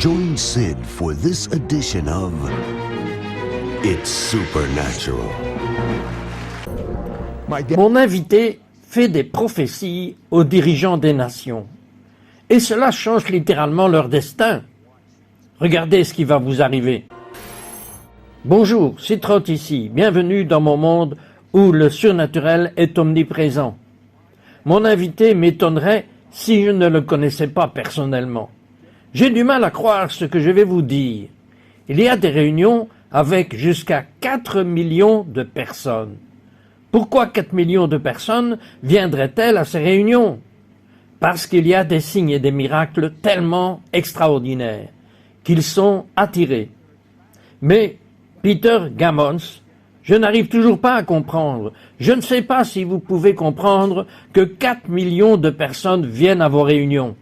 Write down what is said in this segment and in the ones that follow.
Join Sid for this edition of It's Supernatural. Mon invité fait des prophéties aux dirigeants des nations. Et cela change littéralement leur destin. Regardez ce qui va vous arriver. Bonjour, c'est Trott ici. Bienvenue dans mon monde où le surnaturel est omniprésent. Mon invité m'étonnerait si je ne le connaissais pas personnellement. J'ai du mal à croire ce que je vais vous dire. Il y a des réunions avec jusqu'à 4 millions de personnes. Pourquoi 4 millions de personnes viendraient-elles à ces réunions? Parce qu'il y a des signes et des miracles tellement extraordinaires qu'ils sont attirés. Mais Peter Gammons, je n'arrive toujours pas à comprendre. Je ne sais pas si vous pouvez comprendre que 4 millions de personnes viennent à vos réunions.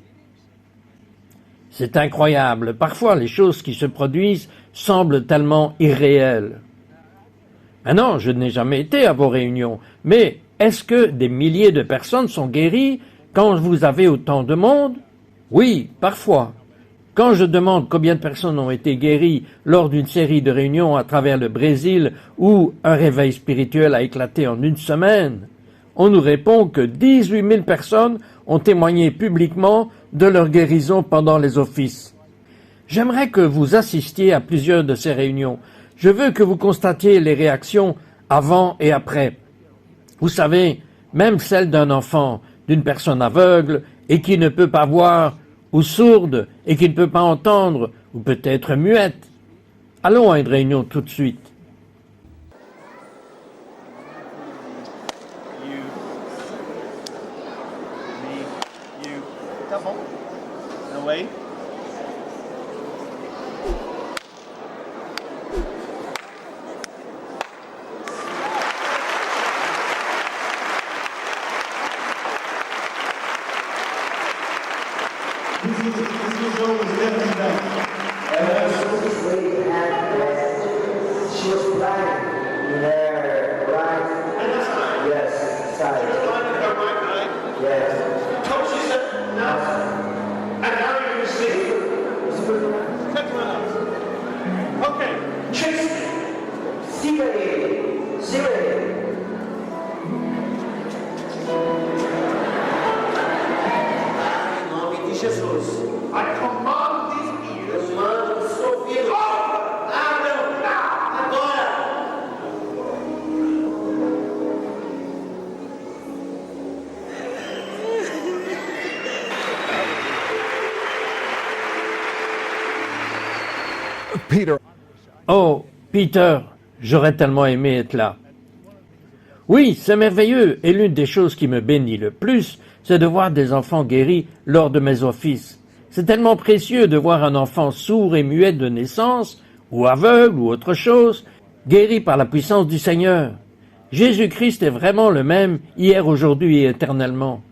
C'est incroyable. Parfois, les choses qui se produisent semblent tellement irréelles. Maintenant, je n'ai jamais été à vos réunions, mais est-ce que des milliers de personnes sont guéries quand vous avez autant de monde? Oui, parfois. Quand je demande combien de personnes ont été guéries lors d'une série de réunions à travers le Brésil où un réveil spirituel a éclaté en une semaine, on nous répond que 18 000 personnes ont témoigné publiquement de leur guérison pendant les offices. J'aimerais que vous assistiez à plusieurs de ces réunions. Je veux que vous constatiez les réactions avant et après. Vous savez, même celle d'un enfant, d'une personne aveugle et qui ne peut pas voir, ou sourde et qui ne peut pas entendre, ou peut-être muette. Allons à une réunion tout de suite. Peter. Oh, Peter, j'aurais tellement aimé être là. Oui, c'est merveilleux, et l'une des choses qui me bénit le plus, c'est de voir des enfants guéris lors de mes offices. C'est tellement précieux de voir un enfant sourd et muet de naissance, ou aveugle, ou autre chose, guéri par la puissance du Seigneur. Jésus-Christ est vraiment le même hier, aujourd'hui et éternellement.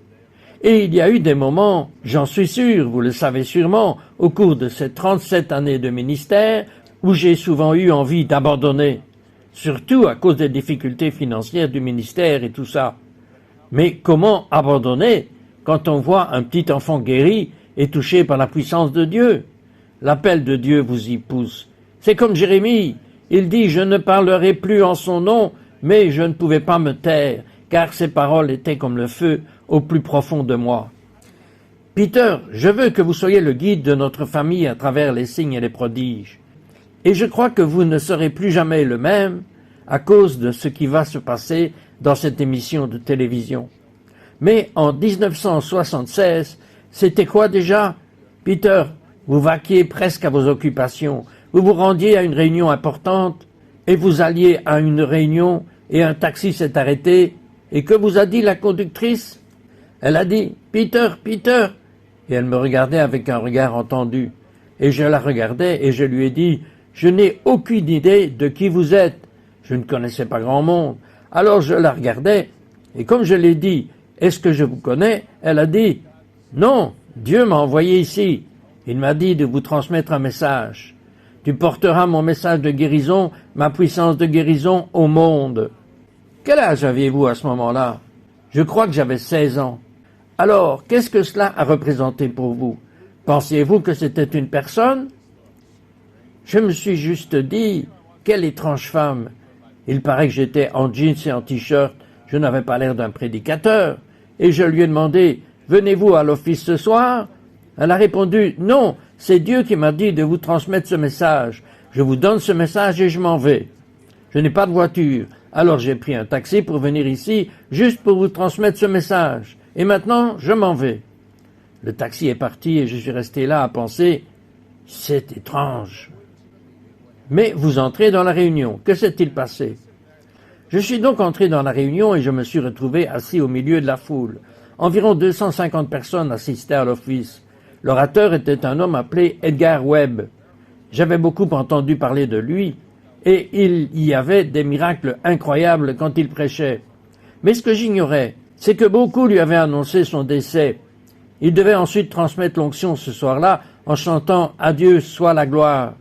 Et il y a eu des moments, j'en suis sûr, vous le savez sûrement, au cours de ces 37 années de ministère, où j'ai souvent eu envie d'abandonner, surtout à cause des difficultés financières du ministère et tout ça. Mais comment abandonner quand on voit un petit enfant guéri et touché par la puissance de Dieu? L'appel de Dieu vous y pousse. C'est comme Jérémie, il dit « Je ne parlerai plus en son nom, mais je ne pouvais pas me taire, car ses paroles étaient comme le feu au plus profond de moi. » Peter, je veux que vous soyez le guide de notre famille à travers les signes et les prodiges. Et je crois que vous ne serez plus jamais le même à cause de ce qui va se passer dans cette émission de télévision. Mais en 1976, c'était quoi déjà? Peter, vous vaquiez presque à vos occupations. Vous vous rendiez à une réunion importante et vous alliez à une réunion et un taxi s'est arrêté. Et que vous a dit la conductrice? Elle a dit « Peter, Peter !» Et elle me regardait avec un regard entendu. Et je la regardais et je lui ai dit « Je n'ai aucune idée de qui vous êtes. » Je ne connaissais pas grand monde. Alors je la regardais et comme je l'ai dit « Est-ce que je vous connais ?» Elle a dit « Non, Dieu m'a envoyé ici. Il m'a dit de vous transmettre un message. Tu porteras mon message de guérison, ma puissance de guérison au monde. » Quel âge aviez-vous à ce moment-là? Je crois que j'avais 16 ans. Alors, qu'est-ce que cela a représenté pour vous? Pensiez-vous que c'était une personne? Je me suis juste dit, quelle étrange femme. Il paraît que j'étais en jeans et en t-shirt, je n'avais pas l'air d'un prédicateur. Et je lui ai demandé, venez-vous à l'office ce soir? Elle a répondu, non, c'est Dieu qui m'a dit de vous transmettre ce message. Je vous donne ce message et je m'en vais. Je n'ai pas de voiture, alors j'ai pris un taxi pour venir ici, juste pour vous transmettre ce message. Et maintenant, je m'en vais. Le taxi est parti et je suis resté là à penser, c'est étrange. Mais vous entrez dans la réunion. Que s'est-il passé? Je suis donc entré dans la réunion et je me suis retrouvé assis au milieu de la foule. Environ 250 personnes assistaient à l'office. L'orateur était un homme appelé Edgar Webb. J'avais beaucoup entendu parler de lui et il y avait des miracles incroyables quand il prêchait. Mais ce que j'ignorais, c'est que beaucoup lui avaient annoncé son décès. Il devait ensuite transmettre l'onction ce soir-là en chantant « Adieu soit la gloire ».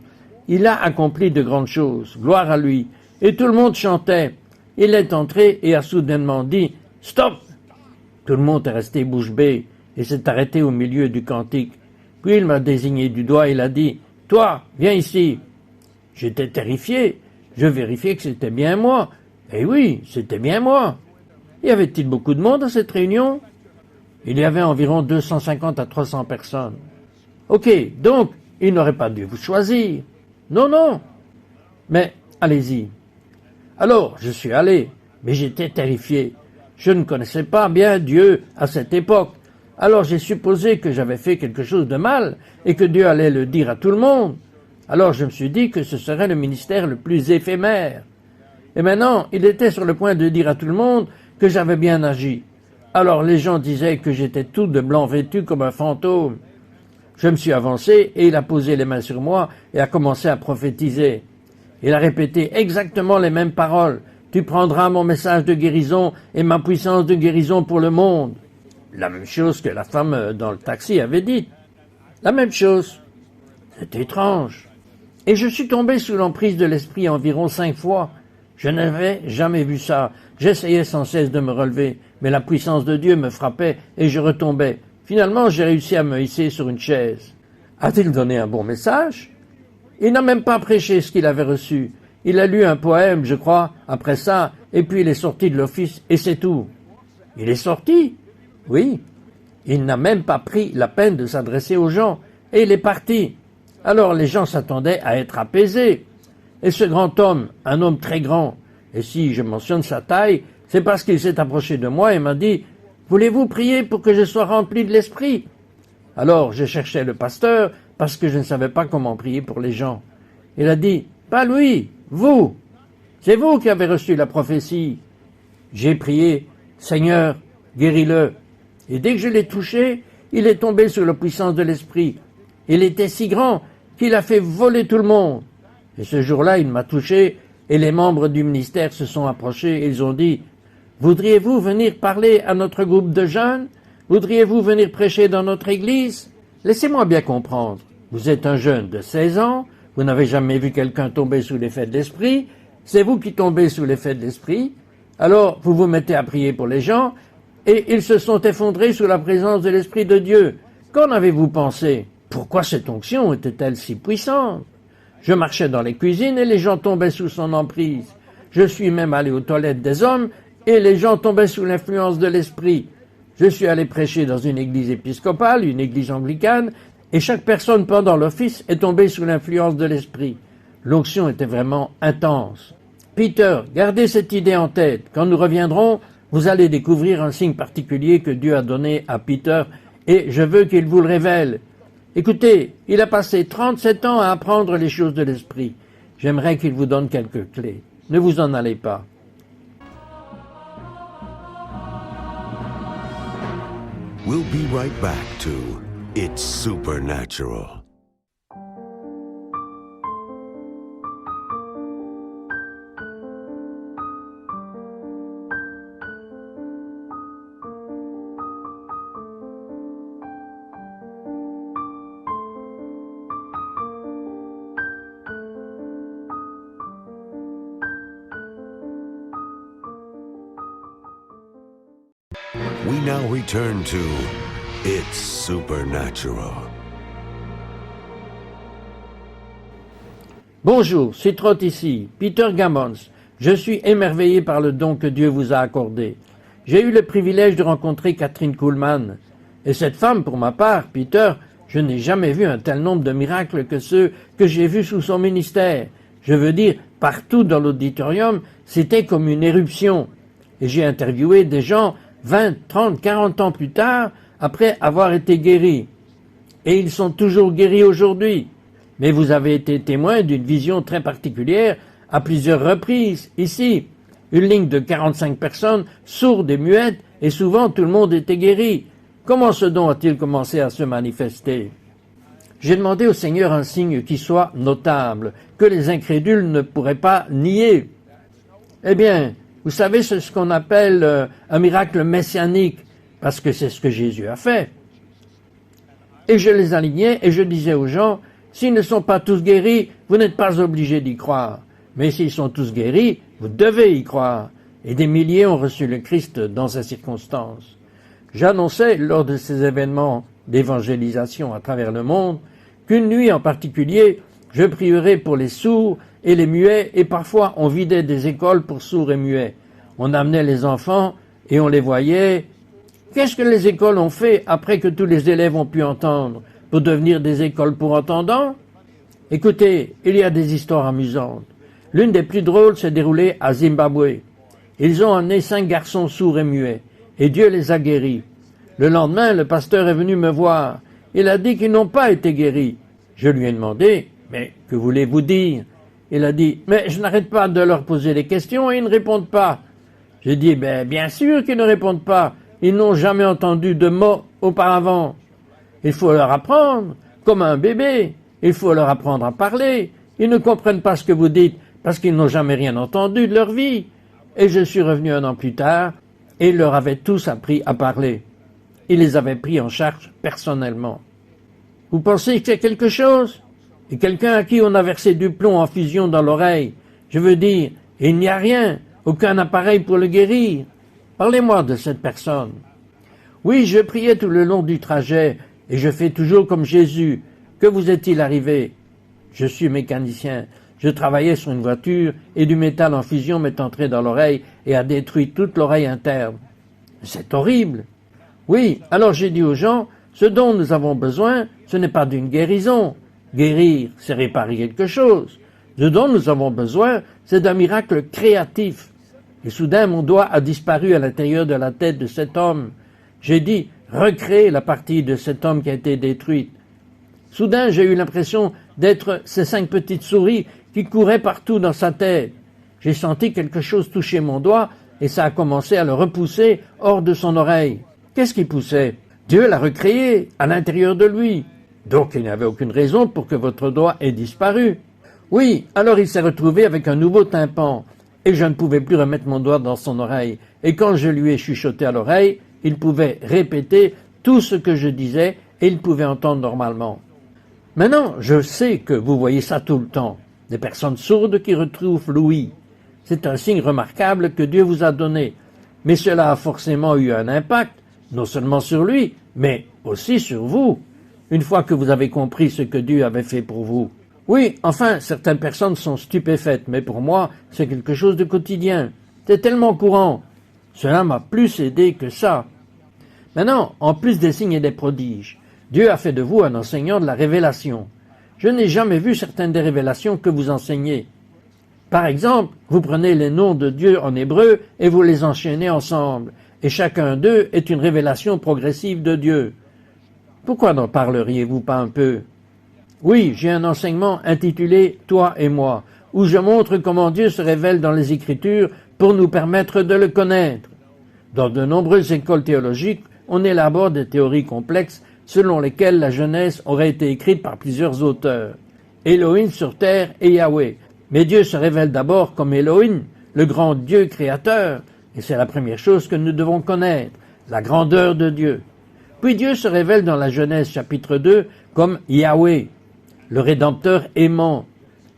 Il a accompli de grandes choses, gloire à lui. Et tout le monde chantait. Il est entré et a soudainement dit « Stop !» Tout le monde est resté bouche bée et s'est arrêté au milieu du cantique. Puis il m'a désigné du doigt et il a dit « Toi, viens ici !» J'étais terrifié. Je vérifiais que c'était bien moi. Eh oui, c'était bien moi. Y avait-il beaucoup de monde à cette réunion? Il y avait environ 250 à 300 personnes. Ok, donc, il n'aurait pas dû vous choisir. Non, non. Mais, allez-y. Alors, je suis allé, mais j'étais terrifié. Je ne connaissais pas bien Dieu à cette époque. Alors j'ai supposé que j'avais fait quelque chose de mal et que Dieu allait le dire à tout le monde. Alors je me suis dit que ce serait le ministère le plus éphémère. Et maintenant, il était sur le point de dire à tout le monde que j'avais bien agi. Alors les gens disaient que j'étais tout de blanc vêtu comme un fantôme. Je me suis avancé et il a posé les mains sur moi et a commencé à prophétiser. Il a répété exactement les mêmes paroles. Tu prendras mon message de guérison et ma puissance de guérison pour le monde. La même chose que la femme dans le taxi avait dit. La même chose. C'est étrange. Et je suis tombé sous l'emprise de l'esprit environ 5 fois. Je n'avais jamais vu ça. J'essayais sans cesse de me relever, mais la puissance de Dieu me frappait et je retombais. Finalement, j'ai réussi à me hisser sur une chaise. A-t-il donné un bon message? Il n'a même pas prêché ce qu'il avait reçu. Il a lu un poème, je crois, après ça, et puis il est sorti de l'office, et c'est tout. Il est sorti? Oui. Il n'a même pas pris la peine de s'adresser aux gens, et il est parti. Alors les gens s'attendaient à être apaisés. Et ce grand homme, un homme très grand, et si je mentionne sa taille, c'est parce qu'il s'est approché de moi et m'a dit « Voulez-vous prier pour que je sois rempli de l'esprit ?» Alors je cherchais le pasteur, parce que je ne savais pas comment prier pour les gens. Il a dit « Pas lui, vous. C'est vous qui avez reçu la prophétie. » J'ai prié « Seigneur, guéris-le. » Et dès que je l'ai touché, il est tombé sous la puissance de l'esprit. Il était si grand qu'il a fait voler tout le monde. Et ce jour-là, il m'a touché et les membres du ministère se sont approchés et ils ont dit « Voudriez-vous venir parler à notre groupe de jeunes? Voudriez-vous venir prêcher dans notre église? Laissez-moi bien comprendre. Vous êtes un jeune de 16 ans, vous n'avez jamais vu quelqu'un tomber sous l'effet de l'esprit, c'est vous qui tombez sous l'effet de l'esprit, alors vous vous mettez à prier pour les gens et ils se sont effondrés sous la présence de l'Esprit de Dieu. Qu'en avez-vous pensé? Pourquoi cette onction était-elle si puissante? Je marchais dans les cuisines et les gens tombaient sous son emprise. Je suis même allé aux toilettes des hommes et les gens tombaient sous l'influence de l'esprit. Je suis allé prêcher dans une église épiscopale, une église anglicane, et chaque personne pendant l'office est tombée sous l'influence de l'esprit. L'onction était vraiment intense. Peter, gardez cette idée en tête. Quand nous reviendrons, vous allez découvrir un signe particulier que Dieu a donné à Peter et je veux qu'il vous le révèle. Écoutez, il a passé 37 ans à apprendre les choses de l'esprit. J'aimerais qu'il vous donne quelques clés. Ne vous en allez pas. We'll be right back to It's Supernatural. We now return to It's Supernatural. Bonjour, c'est Trott ici, Peter Gammons. Je suis émerveillé par le don que Dieu vous a accordé. J'ai eu le privilège de rencontrer Catherine Kuhlman. Et cette femme, pour ma part, Peter, je n'ai jamais vu un tel nombre de miracles que ceux que j'ai vus sous son ministère. Je veux dire, partout dans l'auditorium, c'était comme une éruption. Et j'ai interviewé des gens 20, 30, 40 ans plus tard, après avoir été guéris. Et ils sont toujours guéris aujourd'hui. Mais vous avez été témoin d'une vision très particulière à plusieurs reprises, ici. Une ligne de 45 personnes, sourdes et muettes, et souvent tout le monde était guéri. Comment ce don a-t-il commencé à se manifester? J'ai demandé au Seigneur un signe qui soit notable, que les incrédules ne pourraient pas nier. Eh bien, vous savez, c'est ce qu'on appelle un miracle messianique, parce que c'est ce que Jésus a fait. Et je les alignais et je disais aux gens, s'ils ne sont pas tous guéris, vous n'êtes pas obligés d'y croire. Mais s'ils sont tous guéris, vous devez y croire. Et des milliers ont reçu le Christ dans ces circonstances. J'annonçais, lors de ces événements d'évangélisation à travers le monde, qu'une nuit en particulier, je prierais pour les sourds et les muets, et parfois on vidait des écoles pour sourds et muets. On amenait les enfants et on les voyait. Qu'est-ce que les écoles ont fait après que tous les élèves ont pu entendre, pour devenir des écoles pour entendants? Écoutez, il y a des histoires amusantes. L'une des plus drôles s'est déroulée à Zimbabwe. Ils ont amené 5 garçons sourds et muets, et Dieu les a guéris. Le lendemain, le pasteur est venu me voir. Il a dit qu'ils n'ont pas été guéris. Je lui ai demandé, mais que voulez-vous dire? Il a dit, mais je n'arrête pas de leur poser des questions et ils ne répondent pas. J'ai dit, bien sûr qu'ils ne répondent pas. Ils n'ont jamais entendu de mots auparavant. Il faut leur apprendre, comme un bébé. Il faut leur apprendre à parler. Ils ne comprennent pas ce que vous dites parce qu'ils n'ont jamais rien entendu de leur vie. Et je suis revenu 1 an plus tard et ils leur avaient tous appris à parler. Il les avait pris en charge personnellement. Vous pensez que c'est quelque chose? Et quelqu'un à qui on a versé du plomb en fusion dans l'oreille. Je veux dire, il n'y a rien, aucun appareil pour le guérir. Parlez-moi de cette personne. Oui, je priais tout le long du trajet, et je fais toujours comme Jésus. Que vous est-il arrivé? Je suis mécanicien. Je travaillais sur une voiture, et du métal en fusion m'est entré dans l'oreille et a détruit toute l'oreille interne. C'est horrible. Oui, alors j'ai dit aux gens, ce dont nous avons besoin, ce n'est pas d'une guérison. Guérir, c'est réparer quelque chose. Ce dont nous avons besoin, c'est d'un miracle créatif. Et soudain, mon doigt a disparu à l'intérieur de la tête de cet homme. J'ai dit, recréer la partie de cet homme qui a été détruite. Soudain, j'ai eu l'impression d'être ces 5 petites souris qui couraient partout dans sa tête. J'ai senti quelque chose toucher mon doigt et ça a commencé à le repousser hors de son oreille. Qu'est-ce qui poussait? Dieu l'a recréé à l'intérieur de lui. Donc il n'y avait aucune raison pour que votre doigt ait disparu. Oui, alors il s'est retrouvé avec un nouveau tympan, et je ne pouvais plus remettre mon doigt dans son oreille. Et quand je lui ai chuchoté à l'oreille, il pouvait répéter tout ce que je disais, et il pouvait entendre normalement. Maintenant, je sais que vous voyez ça tout le temps, des personnes sourdes qui retrouvent l'ouïe. C'est un signe remarquable que Dieu vous a donné, mais cela a forcément eu un impact, non seulement sur lui, mais aussi sur vous, une fois que vous avez compris ce que Dieu avait fait pour vous. Oui, enfin, certaines personnes sont stupéfaites, mais pour moi, c'est quelque chose de quotidien. C'est tellement courant. Cela m'a plus aidé que ça. Maintenant, en plus des signes et des prodiges, Dieu a fait de vous un enseignant de la révélation. Je n'ai jamais vu certaines des révélations que vous enseignez. Par exemple, vous prenez les noms de Dieu en hébreu et vous les enchaînez ensemble, et chacun d'eux est une révélation progressive de Dieu. Pourquoi n'en parleriez-vous pas un peu? Oui, j'ai un enseignement intitulé « Toi et moi », où je montre comment Dieu se révèle dans les Écritures pour nous permettre de le connaître. Dans de nombreuses écoles théologiques, on élabore des théories complexes selon lesquelles la Genèse aurait été écrite par plusieurs auteurs. Elohim sur terre et Yahweh. Mais Dieu se révèle d'abord comme Elohim, le grand Dieu créateur, et c'est la première chose que nous devons connaître, la grandeur de Dieu. Puis Dieu se révèle dans la Genèse chapitre 2 comme Yahweh, le Rédempteur aimant.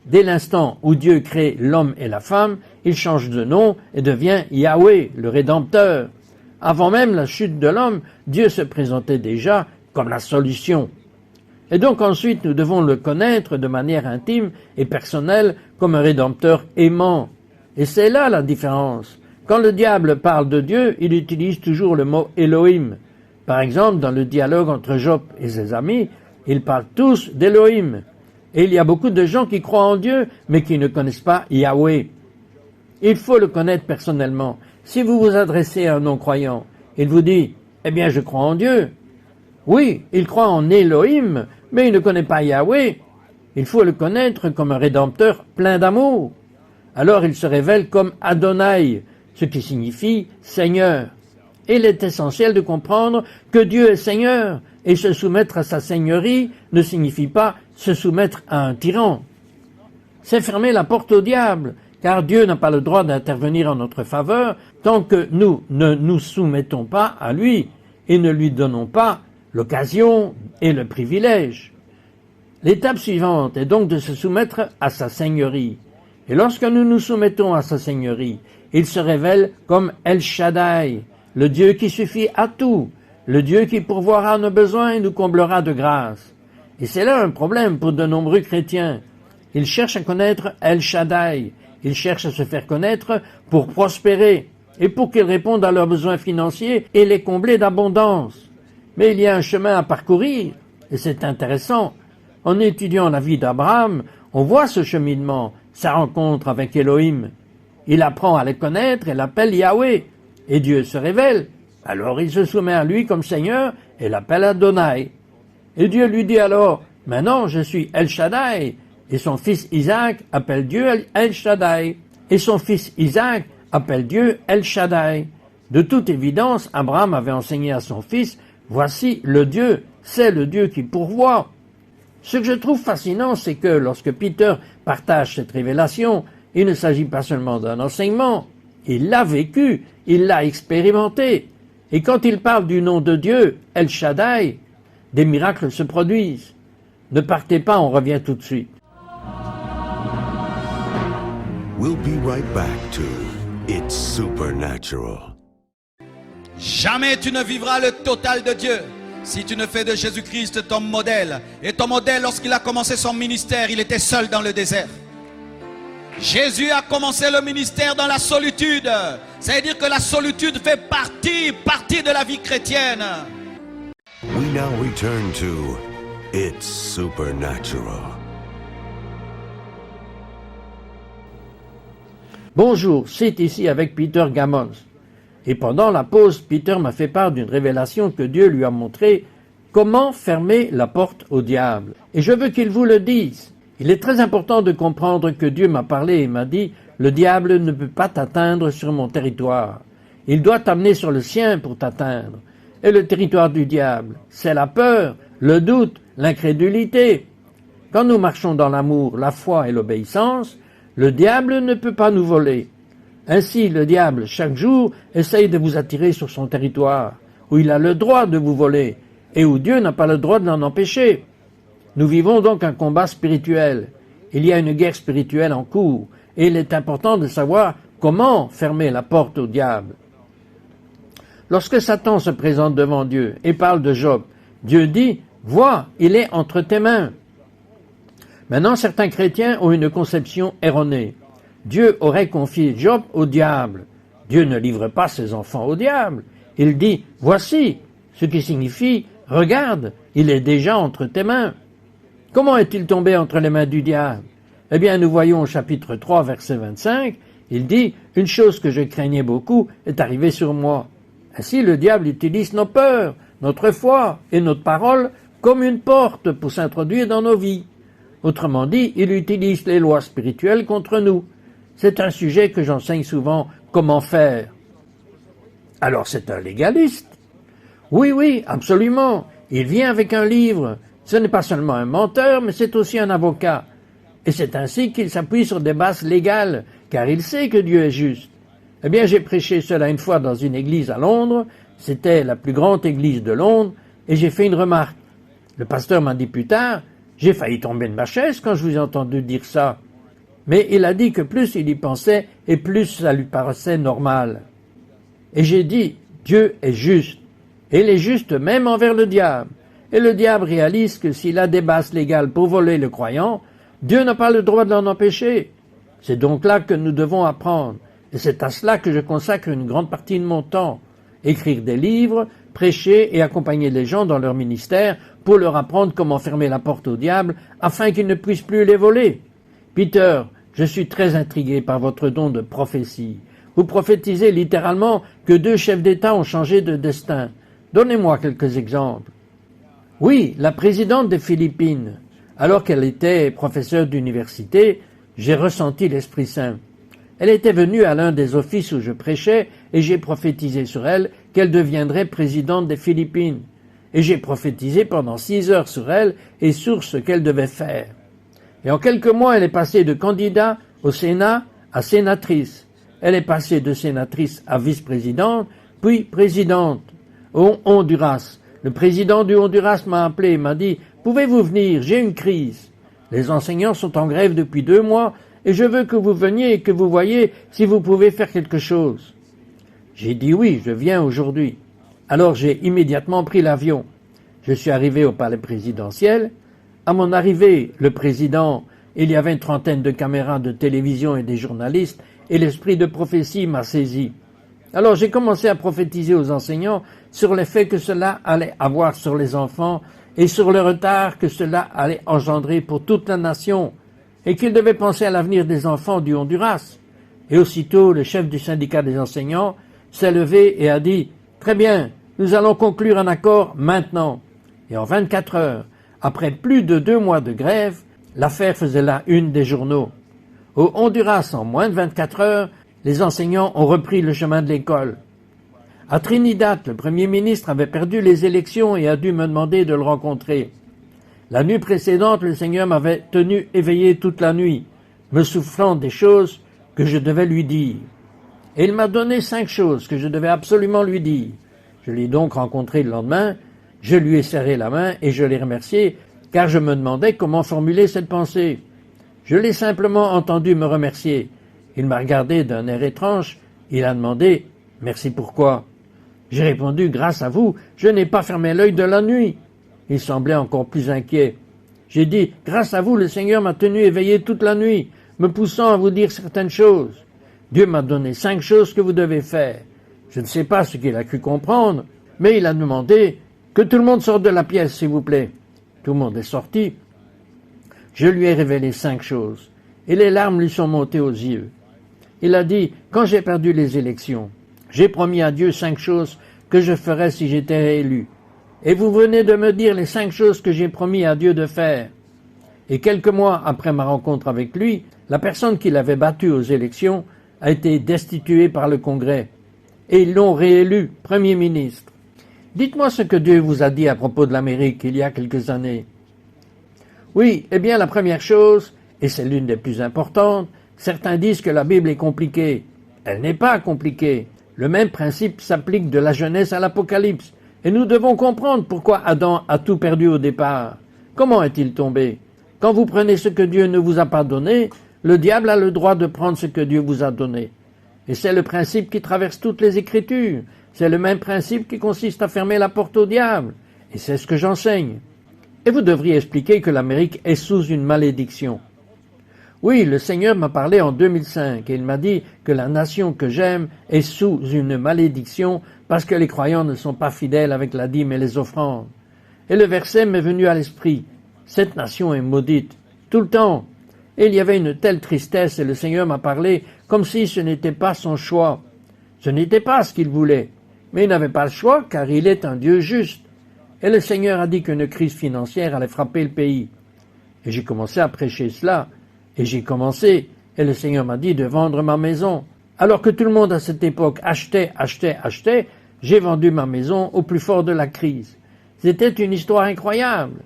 Dès l'instant où Dieu crée l'homme et la femme, il change de nom et devient Yahweh, le Rédempteur. Avant même la chute de l'homme, Dieu se présentait déjà comme la solution. Et donc ensuite nous devons le connaître de manière intime et personnelle comme un rédempteur aimant. Et c'est là la différence. Quand le diable parle de Dieu, il utilise toujours le mot Elohim. Par exemple, dans le dialogue entre Job et ses amis, ils parlent tous d'Elohim. Et il y a beaucoup de gens qui croient en Dieu, mais qui ne connaissent pas Yahweh. Il faut le connaître personnellement. Si vous vous adressez à un non-croyant, il vous dit « Eh bien, je crois en Dieu ». Oui, il croit en Elohim, mais il ne connaît pas Yahweh. Il faut le connaître comme un rédempteur plein d'amour. Alors il se révèle comme Adonai, ce qui signifie Seigneur. Et il est essentiel de comprendre que Dieu est Seigneur, et se soumettre à sa seigneurie ne signifie pas se soumettre à un tyran. C'est fermer la porte au diable, car Dieu n'a pas le droit d'intervenir en notre faveur tant que nous ne nous soumettons pas à lui et ne lui donnons pas l'occasion et le privilège. L'étape suivante est donc de se soumettre à sa seigneurie. Et lorsque nous nous soumettons à sa seigneurie, il se révèle comme El Shaddai, le Dieu qui suffit à tout, le Dieu qui pourvoira à nos besoins et nous comblera de grâce. Et c'est là un problème pour de nombreux chrétiens. Ils cherchent à connaître El Shaddai, ils cherchent à se faire connaître pour prospérer et pour qu'ils répondent à leurs besoins financiers et les combler d'abondance. Mais il y a un chemin à parcourir, et c'est intéressant. En étudiant la vie d'Abraham, on voit ce cheminement, sa rencontre avec Elohim. Il apprend à le connaître et l'appelle Yahweh, et Dieu se révèle. Alors il se soumet à lui comme Seigneur et l'appelle Adonai. Et Dieu lui dit alors, « Maintenant je suis El Shaddai », et son fils Isaac appelle Dieu El Shaddai, et son fils Isaac appelle Dieu El Shaddai. De toute évidence, Abraham avait enseigné à son fils, « Voici le Dieu, c'est le Dieu qui pourvoit ». Ce que je trouve fascinant, c'est que lorsque Peter partage cette révélation, il ne s'agit pas seulement d'un enseignement, il l'a vécu, il l'a expérimenté. Et quand il parle du nom de Dieu, El Shaddai, des miracles se produisent. Ne partez pas, on revient tout de suite. We'll be right back to It's Supernatural. Jamais tu ne vivras le total de Dieu si tu ne fais de Jésus-Christ ton modèle. Et ton modèle, lorsqu'il a commencé son ministère, il était seul dans le désert. Jésus a commencé le ministère dans la solitude. Ça veut dire que la solitude fait partie de la vie chrétienne. We now return to It's Supernatural. Bonjour, c'est ici avec Peter Gammons. Et pendant la pause, Peter m'a fait part d'une révélation que Dieu lui a montrée, comment fermer la porte au diable. Et je veux qu'il vous le dise. Il est très important de comprendre que Dieu m'a parlé et m'a dit « Le diable ne peut pas t'atteindre sur mon territoire. Il doit t'amener sur le sien pour t'atteindre. » Et le territoire du diable, c'est la peur, le doute, l'incrédulité. Quand nous marchons dans l'amour, la foi et l'obéissance, le diable ne peut pas nous voler. Ainsi, le diable, chaque jour, essaye de vous attirer sur son territoire, où il a le droit de vous voler, et où Dieu n'a pas le droit de l'en empêcher. Nous vivons donc un combat spirituel. Il y a une guerre spirituelle en cours, et il est important de savoir comment fermer la porte au diable. Lorsque Satan se présente devant Dieu et parle de Job, Dieu dit « Vois, il est entre tes mains ». Maintenant, certains chrétiens ont une conception erronée. Dieu aurait confié Job au diable. Dieu ne livre pas ses enfants au diable. Il dit « Voici », ce qui signifie « Regarde, il est déjà entre tes mains ». Comment est-il tombé entre les mains du diable? Eh bien, nous voyons au chapitre 3, verset 25, il dit « Une chose que je craignais beaucoup est arrivée sur moi ». Ainsi, le diable utilise nos peurs, notre foi et notre parole comme une porte pour s'introduire dans nos vies. Autrement dit, il utilise les lois spirituelles contre nous. C'est un sujet que j'enseigne souvent, comment faire. Alors c'est un légaliste. Oui, absolument. Il vient avec un livre. Ce n'est pas seulement un menteur, mais c'est aussi un avocat. Et c'est ainsi qu'il s'appuie sur des bases légales, car il sait que Dieu est juste. Eh bien, j'ai prêché cela une fois dans une église à Londres. C'était la plus grande église de Londres, et j'ai fait une remarque. Le pasteur m'a dit plus tard, j'ai failli tomber de ma chaise quand je vous ai entendu dire ça. Mais il a dit que plus il y pensait, et plus ça lui paraissait normal. Et j'ai dit, Dieu est juste. Et il est juste même envers le diable. Et le diable réalise que s'il a des bases légales pour voler le croyant, Dieu n'a pas le droit de l'en empêcher. C'est donc là que nous devons apprendre. Et c'est à cela que je consacre une grande partie de mon temps. Écrire des livres, prêcher et accompagner les gens dans leur ministère pour leur apprendre comment fermer la porte au diable afin qu'ils ne puissent plus les voler. Peter, je suis très intrigué par votre don de prophétie. Vous prophétisez littéralement que 2 chefs d'État ont changé de destin. Donnez-moi quelques exemples. Oui, la présidente des Philippines. Alors qu'elle était professeure d'université, j'ai ressenti l'Esprit Saint. Elle était venue à l'un des offices où je prêchais et j'ai prophétisé sur elle qu'elle deviendrait présidente des Philippines. Et j'ai prophétisé pendant 6 heures sur elle et sur ce qu'elle devait faire. Et en quelques mois, elle est passée de candidat au Sénat à sénatrice. Elle est passée de sénatrice à vice-présidente, puis présidente au Honduras. Le président du Honduras m'a appelé et m'a dit « Pouvez-vous venir? J'ai une crise. Les enseignants sont en grève depuis 2 mois et je veux que vous veniez et que vous voyiez si vous pouvez faire quelque chose. » J'ai dit oui, je viens aujourd'hui. Alors j'ai immédiatement pris l'avion. Je suis arrivé au palais présidentiel. À mon arrivée, le président, il y avait une 30aine de caméras de télévision et des journalistes, et l'esprit de prophétie m'a saisi. Alors j'ai commencé à prophétiser aux enseignants sur l'effet que cela allait avoir sur les enfants et sur le retard que cela allait engendrer pour toute la nation, et qu'ils devaient penser à l'avenir des enfants du Honduras. Et aussitôt, le chef du syndicat des enseignants s'est levé et a dit « Très bien, nous allons conclure un accord maintenant. » Et en 24 heures, après plus de 2 mois de grève, l'affaire faisait la une des journaux. Au Honduras, en moins de 24 heures, les enseignants ont repris le chemin de l'école. À Trinidad, le Premier ministre avait perdu les élections et a dû me demander de le rencontrer. La nuit précédente, le Seigneur m'avait tenu éveillé toute la nuit, me soufflant des choses que je devais lui dire. Et il m'a donné 5 choses que je devais absolument lui dire. Je l'ai donc rencontré le lendemain, je lui ai serré la main et je l'ai remercié, car je me demandais comment formuler cette pensée. Je l'ai simplement entendu me remercier. Il m'a regardé d'un air étrange, il a demandé « Merci pourquoi ?» J'ai répondu « Grâce à vous, je n'ai pas fermé l'œil de la nuit. » Il semblait encore plus inquiet. J'ai dit « Grâce à vous, le Seigneur m'a tenu éveillé toute la nuit, me poussant à vous dire certaines choses. Dieu m'a donné 5 choses que vous devez faire. » Je ne sais pas ce qu'il a cru comprendre, mais il a demandé « Que tout le monde sorte de la pièce, s'il vous plaît. » Tout le monde est sorti. Je lui ai révélé 5 choses, et les larmes lui sont montées aux yeux. Il a dit « Quand j'ai perdu les élections, j'ai promis à Dieu 5 choses que je ferais si j'étais réélu. Et vous venez de me dire les 5 choses que j'ai promis à Dieu de faire. » Et quelques mois après ma rencontre avec lui, la personne qui l'avait battu aux élections a été destituée par le Congrès. Et ils l'ont réélu Premier ministre. Dites-moi ce que Dieu vous a dit à propos de l'Amérique il y a quelques années. Oui, eh bien la première chose, et c'est l'une des plus importantes, certains disent que la Bible est compliquée. Elle n'est pas compliquée. Le même principe s'applique de la Genèse à l'Apocalypse. Et nous devons comprendre pourquoi Adam a tout perdu au départ. Comment est-il tombé? Quand vous prenez ce que Dieu ne vous a pas donné, le diable a le droit de prendre ce que Dieu vous a donné. Et c'est le principe qui traverse toutes les Écritures. C'est le même principe qui consiste à fermer la porte au diable. Et c'est ce que j'enseigne. Et vous devriez expliquer que l'Amérique est sous une malédiction. Oui, le Seigneur m'a parlé en 2005 et il m'a dit que la nation que j'aime est sous une malédiction parce que les croyants ne sont pas fidèles avec la dîme et les offrandes. Et le verset m'est venu à l'esprit. Cette nation est maudite, tout le temps. Et il y avait une telle tristesse et le Seigneur m'a parlé comme si ce n'était pas son choix. Ce n'était pas ce qu'il voulait. Mais il n'avait pas le choix car il est un Dieu juste. Et le Seigneur a dit qu'une crise financière allait frapper le pays. Et j'ai commencé à prêcher cela. Et j'ai commencé, et le Seigneur m'a dit de vendre ma maison. Alors que tout le monde à cette époque achetait, j'ai vendu ma maison au plus fort de la crise. C'était une histoire incroyable.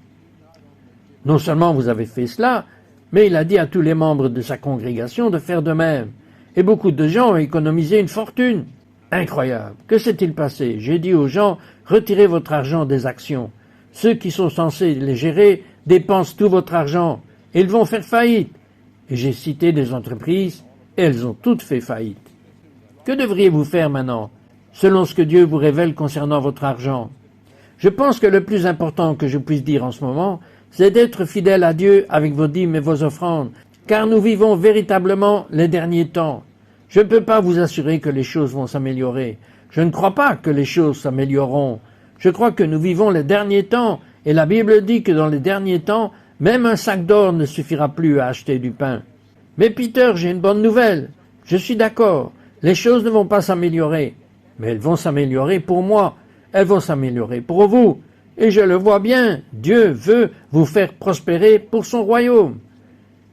Non seulement vous avez fait cela, mais il a dit à tous les membres de sa congrégation de faire de même. Et beaucoup de gens ont économisé une fortune. Incroyable. Que s'est-il passé? J'ai dit aux gens, retirez votre argent des actions. Ceux qui sont censés les gérer dépensent tout votre argent. Et ils vont faire faillite. Et j'ai cité des entreprises, et elles ont toutes fait faillite. Que devriez-vous faire maintenant, selon ce que Dieu vous révèle concernant votre argent? Je pense que le plus important que je puisse dire en ce moment, c'est d'être fidèle à Dieu avec vos dîmes et vos offrandes, car nous vivons véritablement les derniers temps. Je ne peux pas vous assurer que les choses vont s'améliorer. Je ne crois pas que les choses s'amélioreront. Je crois que nous vivons les derniers temps, et la Bible dit que dans les derniers temps, même un sac d'or ne suffira plus à acheter du pain. Mais Peter, j'ai une bonne nouvelle. Je suis d'accord, les choses ne vont pas s'améliorer, mais elles vont s'améliorer pour moi, elles vont s'améliorer pour vous. Et je le vois bien, Dieu veut vous faire prospérer pour son royaume.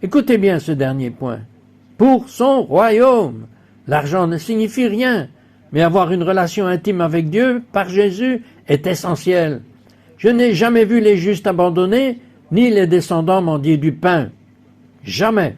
Écoutez bien ce dernier point. Pour son royaume. L'argent ne signifie rien, mais avoir une relation intime avec Dieu, par Jésus, est essentiel. Je n'ai jamais vu les justes abandonnés, ni les descendants mendier du pain. Jamais.